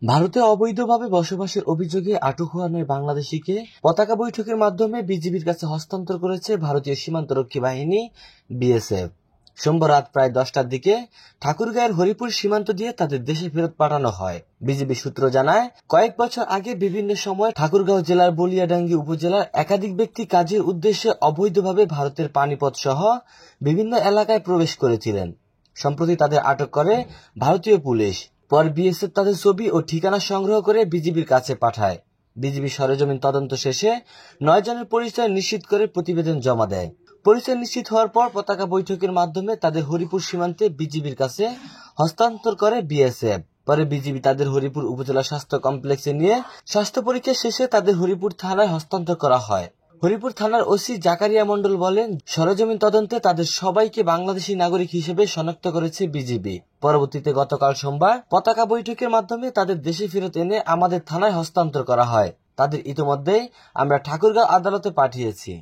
ভারতে অবৈধভাবে বসবাসের অভিযোগে আটক হওয়া ৯ বাংলাদেশিকে পতাকা বৈঠকের মাধ্যমে বিজিবির কাছে হস্তান্তর করেছে ভারতীয় সীমান্তরক্ষী বাহিনী বিএসএফ। সোমবার রাত প্রায় ১০টার দিকে ঠাকুরগাঁয়ের হরিপুর সীমান্ত দিয়ে তাদের দেশে ফেরত পাঠানো হয়। বিজিবি সূত্র জানায়, কয়েক বছর আগে বিভিন্ন সময় ঠাকুরগাঁও জেলার বলিয়াডাঙ্গি উপজেলার একাধিক ব্যক্তি কাজের উদ্দেশ্যে অবৈধভাবে ভারতের পানিপথ সহ বিভিন্ন এলাকায় প্রবেশ করেছিলেন। সম্প্রতি তাদের আটক করে ভারতীয় পুলিশ। পর বিএসএফ তাদের ছবি ও ঠিকানা সংগ্রহ করে বিজিবির কাছে পাঠায়। বিজিবি সরেজমিন তদন্ত শেষে ৯ জনের পরিচয় নিশ্চিত করে প্রতিবেদন জমা দেয়। পরিচয় নিশ্চিত হওয়ার পর পতাকা বৈঠকের মাধ্যমে তাদের হরিপুর সীমান্তে বিজিবির কাছে হস্তান্তর করে বিএসএফ। পরে বিজিবি তাদের হরিপুর উপজেলা স্বাস্থ্য কমপ্লেক্সে নিয়ে স্বাস্থ্য পরীক্ষা শেষে তাদের হরিপুর থানায় হস্তান্তর করা হয়। হরিপুর থানার ওসি জাকারিয়া মণ্ডল বলেন, সরেজমিন তদন্তে তাদের সবাইকে বাংলাদেশী নাগরিক হিসেবে শনাক্ত করেছে বিজিবি। পরবর্তীতে গতকাল সোমবার পতাকা বৈঠকের মাধ্যমে তাদের দেশে ফেরত এনে আমাদের থানায় হস্তান্তর করা হয়। তাদের ইতোমধ্যেই আমরা ঠাকুরগাঁও আদালতে পাঠিয়েছি।